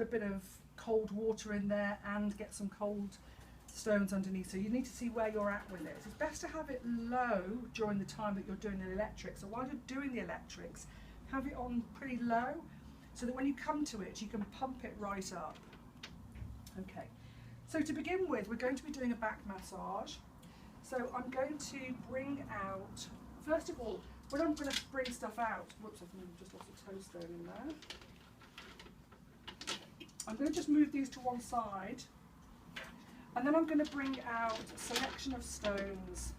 a bit of cold water in there and get some cold stones underneath. So you need to see where you're at with it. It's best to have it low during the time that you're doing the electrics. So while you're doing the electrics, have it on pretty low so that when you come to it, you can pump it right up. Okay, so to begin with, we're going to be doing a back massage. So I'm going to bring out, first of all, when I'm going to bring stuff out, whoops, I've just lost a toe stone in there. I'm going to just move these to one side, and then I'm going to bring out a selection of stones.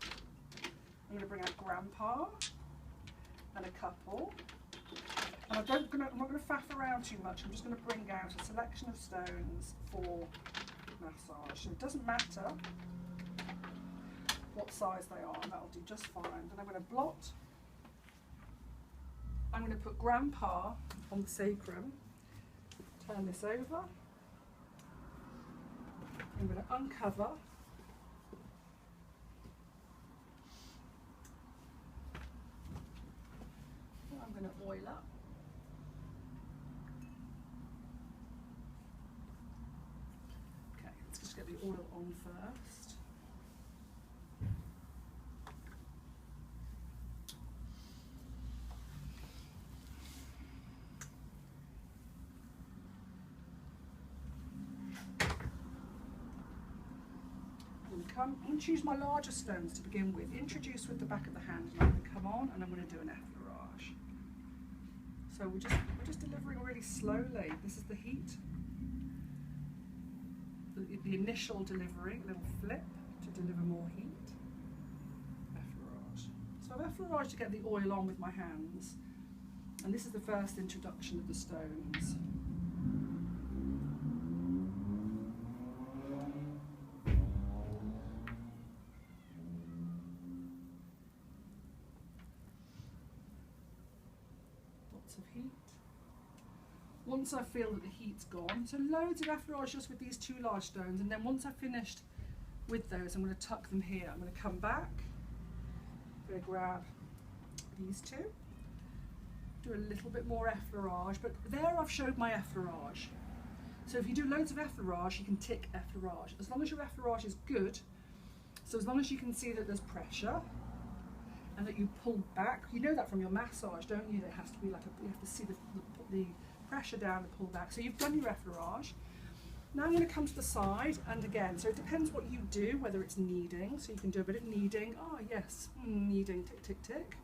I'm going to bring out Grandpa and a couple. And I'm not going to faff around too much. I'm just going to bring out a selection of stones for massage. So it doesn't matter what size they are, and that'll do just fine. Then I'm going to blot. I'm going to put Grandpa on the sacrum. Turn this over. I'm going to uncover. I'm going to oil up. Okay, let's just get the oil on first. I'm going to choose my larger stones to begin with. Introduce with the back of the hand, and I'm going to come on and I'm going to do an effleurage. So we're just delivering really slowly. This is the heat. The initial delivery, a little flip to deliver more heat. Effleurage. So I've effleuraged to get the oil on with my hands, and this is the first introduction of the stones. Of heat. Once I feel that the heat's gone, so loads of effleurage just with these two large stones, and then once I've finished with those, I'm going to tuck them here. I'm going to come back, I'm going to grab these two, do a little bit more effleurage, but there I've showed my effleurage. So if you do loads of effleurage, you can tick effleurage. As long as your effleurage is good, so as long as you can see that there's pressure, and that you pull back. You know that from your massage, don't you? That it has to be like you have to see the pressure down and pull back. So you've done your effleurage. Now I'm going to come to the side, and again, so it depends what you do, whether it's kneading. So you can do a bit of kneading. Oh yes, kneading, tick, tick, tick.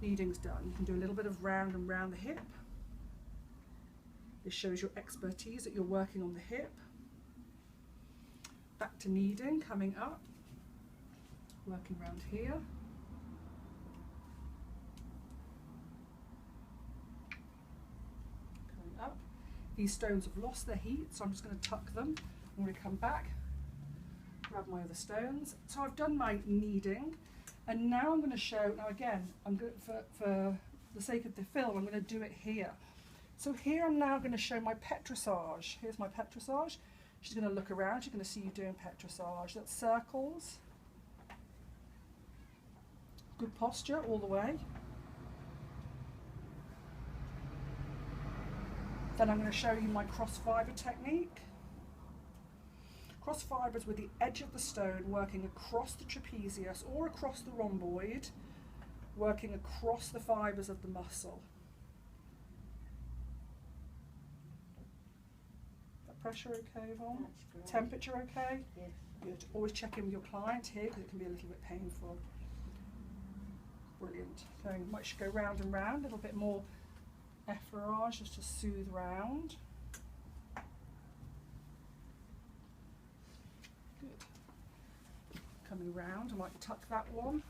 Kneading's done. You can do a little bit of round and round the hip. This shows your expertise that you're working on the hip. Back to kneading, coming up, working around here. Up. These stones have lost their heat, so I'm just going to tuck them. I'm going to come back, grab my other stones. So I've done my kneading, and now I'm going to show. Now again, I'm going for the sake of the film, I'm going to do it here. So here I'm now going to show my Petrissage. Here's my Petrissage. She's going to look around. She's going to see you doing Petrissage. That's circles. Good posture all the way. Then I'm going to show you my cross fibre technique. Cross fibres with the edge of the stone working across the trapezius or across the rhomboid, working across the fibres of the muscle. Is that pressure okay, Yvonne? Temperature okay? Yes. Good. Always check in with your client here because it can be a little bit painful. Brilliant. So you might go round and round, a little bit more effleurage just to soothe round. Good. Coming round, I might tuck that one.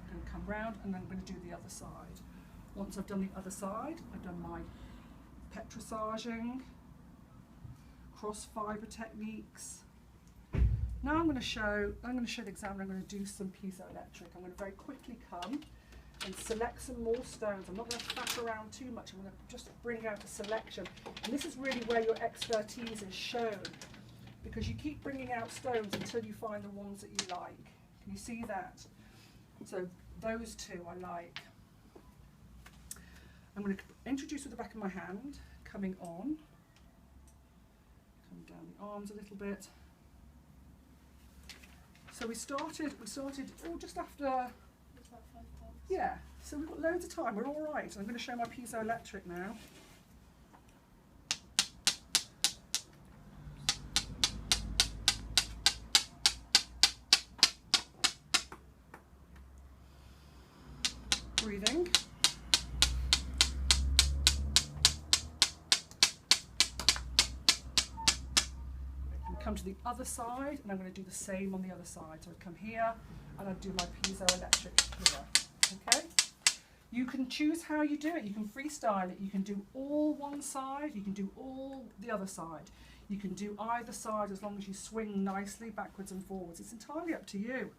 I'm going to come round and then I'm going to do the other side. Once I've done the other side, I've done my petrissaging, cross fibre techniques. Now I'm going to show the examiner, I'm going to do some piezoelectric. I'm going to very quickly come and select some more stones. I'm not going to faff around too much. I'm going to just bring out a selection. And this is really where your expertise is shown, because you keep bringing out stones until you find the ones that you like. Can you see that? So those two I like. I'm going to introduce with the back of my hand, coming on, come down the arms a little bit. So we started just after, yeah, so we've got loads of time, we're all right. I'm going to show my piezoelectric now. Breathing. Come to the other side, and I'm going to do the same on the other side. So I come here, and I do my piezoelectric here. Okay? You can choose how you do it. You can freestyle it. You can do all one side. You can do all the other side. You can do either side as long as you swing nicely backwards and forwards. It's entirely up to you.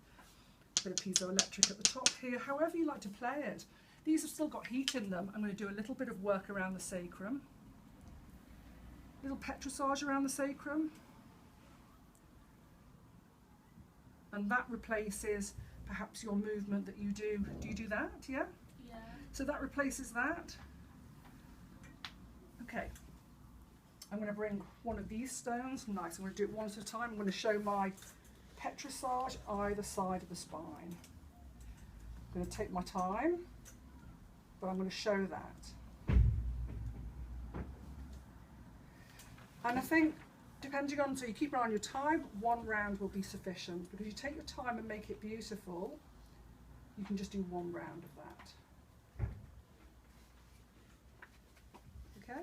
A bit of piezoelectric at the top here, however you like to play it. These have still got heat in them. I'm going to do a little bit of work around the sacrum. Little petrissage around the sacrum. And that replaces perhaps your movement that you do. Do you do that? Yeah? Yeah. So that replaces that. Okay. I'm going to bring one of these stones. Nice. I'm going to do it one at a time. I'm going to show my petrissage either side of the spine. I'm going to take my time, but I'm going to show that. And I think, depending on, so you keep an eye on your time, one round will be sufficient. But if you take your time and make it beautiful, you can just do one round of that. Okay?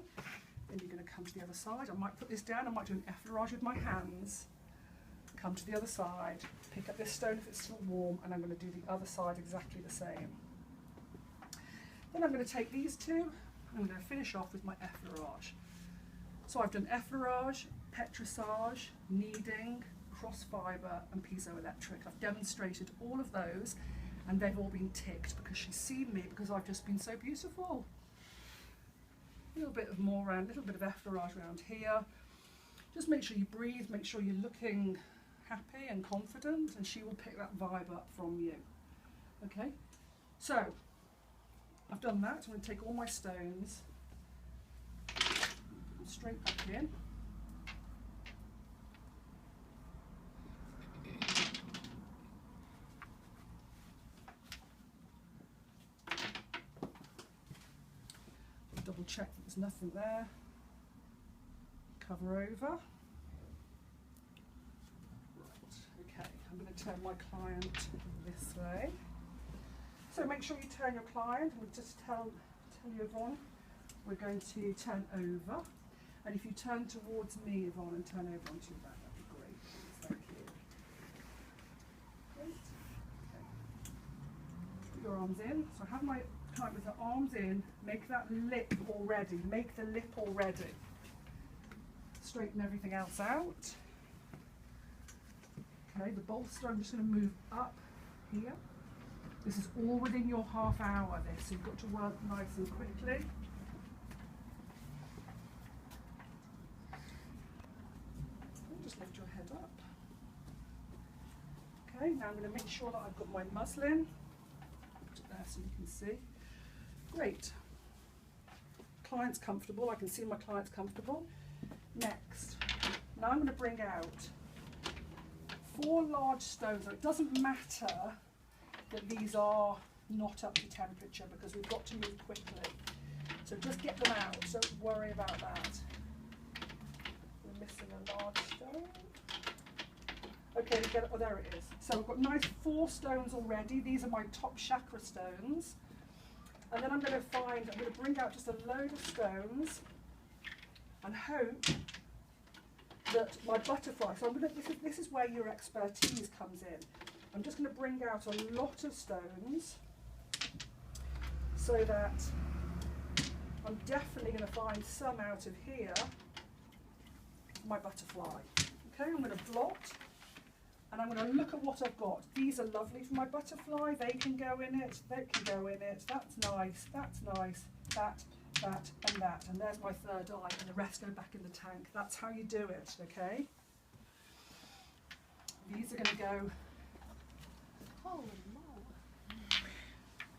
Then you're going to come to the other side. I might put this down, I might do an effleurage with my hands. Come to the other side, pick up this stone if it's still warm, and I'm going to do the other side exactly the same. Then I'm going to take these two, and I'm going to finish off with my effleurage. So I've done effleurage, petrissage, kneading, cross fibre and piezoelectric. I've demonstrated all of those, and they've all been ticked because she's seen me, because I've just been so beautiful. A little bit of more around, a little bit of effleurage around here. Just make sure you breathe, make sure you're looking happy and confident, and she will pick that vibe up from you. Okay, so I've done that. I'm going to take all my stones straight back in. Double check that there's nothing there. Cover over. Right, okay, I'm going to turn my client this way. So make sure you turn your client. We'll just tell you, Yvonne, we're going to turn over. And if you turn towards me, Yvonne, and turn over onto your back, that'd be great. Thank you. Great. Okay. Put your arms in. So I have my client with her arms in. Make that lip already. Make the lip already. Straighten everything else out. Okay, the bolster, I'm just going to move up here. This is all within your half hour, this, so you've got to work nice and quickly. Just lift your head up. Okay, now I'm going to make sure that I've got my muslin. Put it there so you can see. Great. Client's comfortable, I can see my client's comfortable. Next, now I'm going to bring out 4 large stones. Now, it doesn't matter that these are not up to temperature, because we've got to move quickly. So just get them out, don't worry about that. We're missing a large stone. Okay, get it. Oh, there it is. So we've got nice 4 stones already. These are my top chakra stones. And then I'm going to bring out just a load of stones and hope that my butterfly, so this is where your expertise comes in. I'm just going to bring out a lot of stones so that I'm definitely going to find some out of here for my butterfly. Okay, I'm going to blot, and I'm going to look at what I've got. These are lovely for my butterfly. They can go in it. They can go in it. That's nice. That's nice. That, and that. And there's my third eye, and the rest go back in the tank. That's how you do it, okay? These are going to go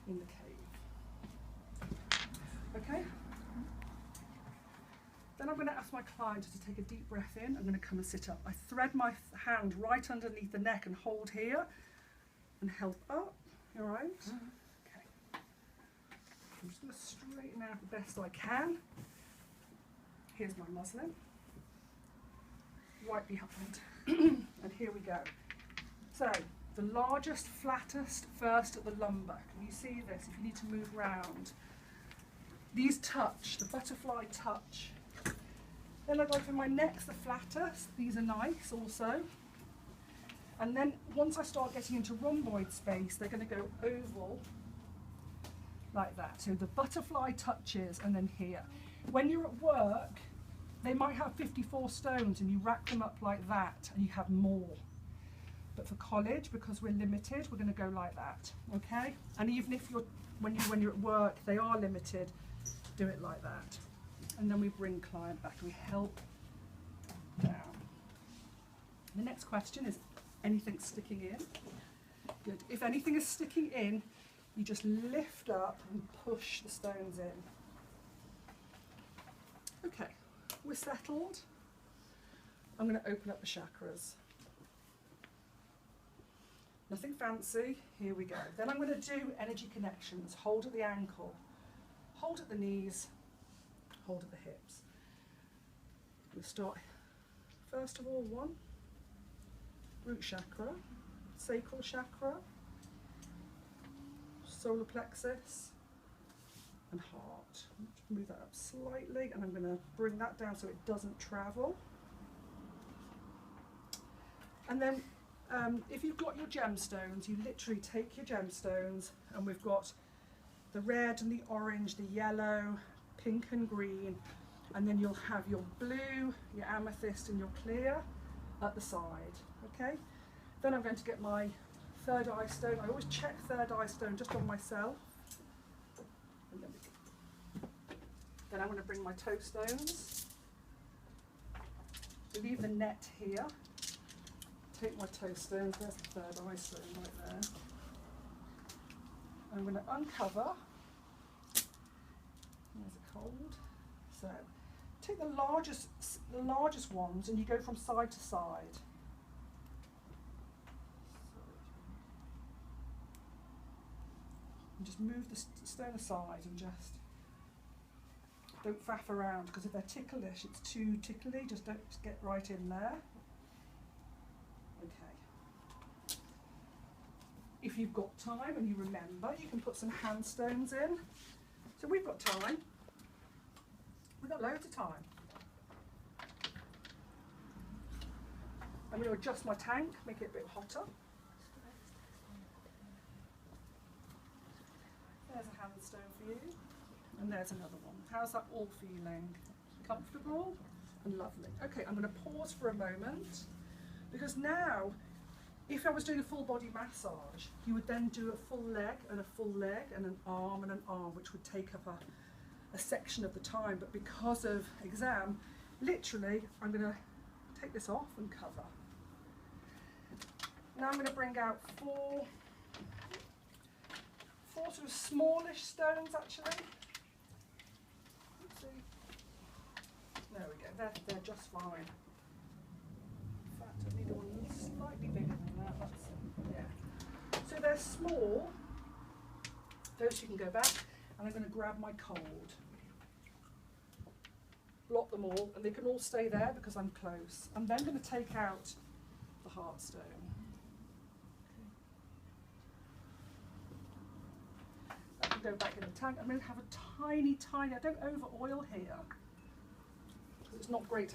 in the cave. Okay? Then I'm going to ask my client to take a deep breath in. I'm going to come and sit up. I thread my hand right underneath the neck and hold here and help up. All right? Okay. I'm just going to straighten out the best I can. Here's my muslin. Right behind. And here we go. So, the largest, flattest first at the lumbar. Can you see this? If you need to move round. These touch, the butterfly touch. Then I go for my neck's the flattest. These are nice also. And then once I start getting into rhomboid space, they're going to go oval like that. So the butterfly touches and then here. When you're at work, they might have 54 stones and you rack them up like that and you have more. But for college, because we're limited, we're going to go like that, okay? And even if you're, when you're at work, they are limited, do it like that. And then we bring client back, we help down. The next question is, anything sticking in? Good. If anything is sticking in, you just lift up and push the stones in. Okay, we're settled. I'm going to open up the chakras. Nothing fancy, here we go. Then I'm going to do energy connections. Hold at the ankle, hold at the knees, hold at the hips. We'll start, first of all, one, root chakra, sacral chakra, solar plexus, and heart. Move that up slightly, and I'm going to bring that down so it doesn't travel. And then if you've got your gemstones, you literally take your gemstones, and we've got the red and the orange, the yellow, pink and green, and then you'll have your blue, your amethyst and your clear at the side, okay? Then I'm going to get my third eye stone. I always check third eye stone just on myself. And then I'm going to bring my toe stones, leave the net here. Take my toe stones, there's the third eye stone right there. I'm going to uncover. There's a cold. So take the largest ones and you go from side to side. And just move the stone aside and just don't faff around, because if they're ticklish, it's too tickly, just get right in there. Okay. If you've got time and you remember, you can put some hand stones in. So we've got time. We've got loads of time. I'm going to adjust my tank, make it a bit hotter. There's a hand stone for you. And there's another one. How's that all feeling? Comfortable and lovely. Okay, I'm going to pause for a moment, because now, if I was doing a full body massage, you would then do a full leg and an arm and an arm, which would take up a section of the time. But because of exam, literally, I'm going to take this off and cover. Now I'm going to bring out four sort of smallish stones, actually. Let's see. There we go. They're just fine. In fact, I need one slightly bigger than that. Yeah. So they're small. Those you can go back, and I'm going to grab my cold. Block them all, and they can all stay there because I'm close. I'm then going to take out the heart stone. That can go back in the tank. I'm going to have a tiny, I don't over oil here, because it's not great to